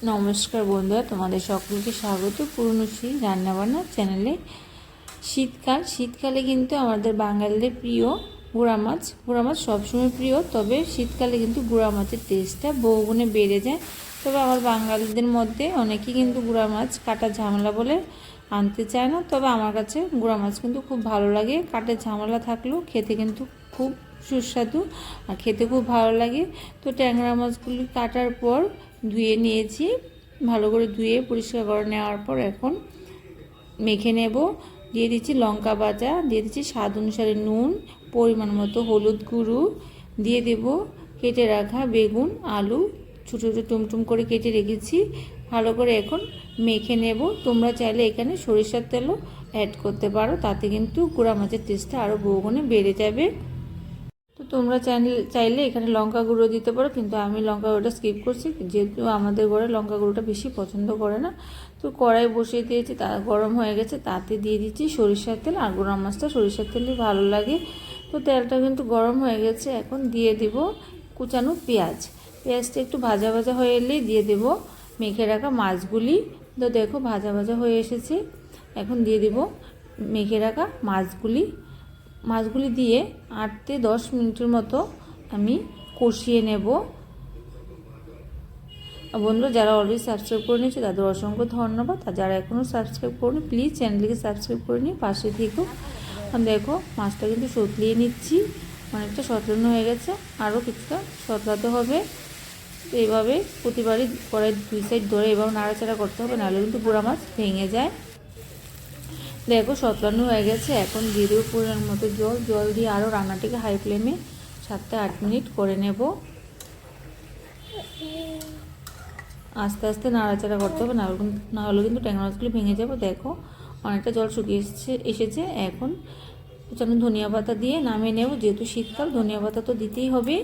নমস্কার বন্ধুরা, তোমাদের সকলকে স্বাগত পুরনুশ্রী রান্নাবান্না চ্যানেলে। শীতকালে কিন্তু আমাদের বাঙালিদের প্রিয় গুঁড়া মাছ সবসময় প্রিয়, তবে শীতকালে কিন্তু গুঁড়া মাছের টেস্টটা বহুগুণে বেড়ে যায়। তবে আমার বাঙালিদের মধ্যে অনেকেই কিন্তু গুঁড়া মাছ কাটা ঝামেলা বলে আনতে চায় না, তবে আমার কাছে গুঁড়া মাছ কিন্তু খুব ভালো লাগে। কাটা ঝামেলা থাকলেও খেতে কিন্তু খুব সুস্বাদু আর খেতে খুব ভালো লাগে। তো ট্যাংরা মাছগুলি কাটার পর ধুয়ে নিয়েছি, ভালো করে ধুয়ে পরিষ্কার করে নেওয়ার পর এখন মেখে নেব। দিয়ে দিচ্ছি লঙ্কা বাটা, দিয়ে দিচ্ছি স্বাদ অনুসারে নুন, পরিমাণ মতো হলুদ গুঁড়ো, দিয়ে দেব কেটে রাখা বেগুন আলু ছোটো ছোটো টুমটুম করে কেটে রেখেছি। ভালো করে এখন মেখে নেব। তোমরা চাইলে এখানে সরিষার তেলও অ্যাড করতে পারো, তাতে কিন্তু গুঁড়া মাছের টেস্টটা আরও বহুগুণে বেড়ে যাবে। তো তোমরা চাইলে এখানে লঙ্কা গুঁড়ো দিতে পারো, কিন্তু আমি লঙ্কা গুঁড়োটা স্কিপ করছি, যেহেতু আমাদের ঘরে লঙ্কা গুঁড়োটা বেশি পছন্দ করে না। তো কড়াই বসিয়ে দিয়েছি, তা গরম হয়ে গেছে, তাতে দিয়ে দিচ্ছি সরিষার তেল। আর গুঁড়া মাছটা সরিষার তেলই ভালো লাগে। তো তেলটা কিন্তু গরম হয়ে গেছে, এখন দিয়ে দেব কুচানো পেঁয়াজটা একটু ভাজা ভাজা হয়ে এলেই দিয়ে দেব মেখে রাখা মাছগুলি। তো দেখো ভাজা ভাজা হয়ে এসেছে, এখন দিয়ে দেব মেখে রাখা মাছগুলি দিয়ে 8 থেকে 10 মিনিটের মতো আমি কষিয়ে নেব। বন্ধুরা, যারা অলরেডি সাবস্ক্রাইব করে নিয়েছে তাদের অসংখ্য ধন্যবাদ, আর যারা এখনও সাবস্ক্রাইব করেনি প্লিজ চ্যানেলটিকে সাবস্ক্রাইব করে নিয়ে পাশে থেকো। দেখো মাছটা কিন্তু সতলিয়ে নিচ্ছি, অনেকটা সতলানো হয়ে গেছে, আরও কিছুটা সতলাতে হবে। তো এইভাবে প্রতিবারই কড়াই 2 সাইড ধরে এভাবে নাড়াচাড়া করতে হবে, নাহলে কিন্তু গুঁড়া মাছ ভেঙে যায়। দেখো সতলানো হয়ে গেছে, এখন দিয়ে দেবো পরিমাণ মতো জল দিয়ে আরও রান্নাটিকে হাই ফ্লেমে 7 থেকে 8 মিনিট করে নেব। আস্তে আস্তে নাড়াচাড়া করতে হবে, না হলে কিন্তু ট্যাংরা মাছগুলি ভেঙে যাবে। দেখো অনেকটা জল শুকিয়ে এসেছে, এখন কুচানো ধনিয়া পাতা দিয়ে নামিয়ে নেব। যেহেতু শীতকাল, ধনিয়া পাতা তো দিতেই হবে।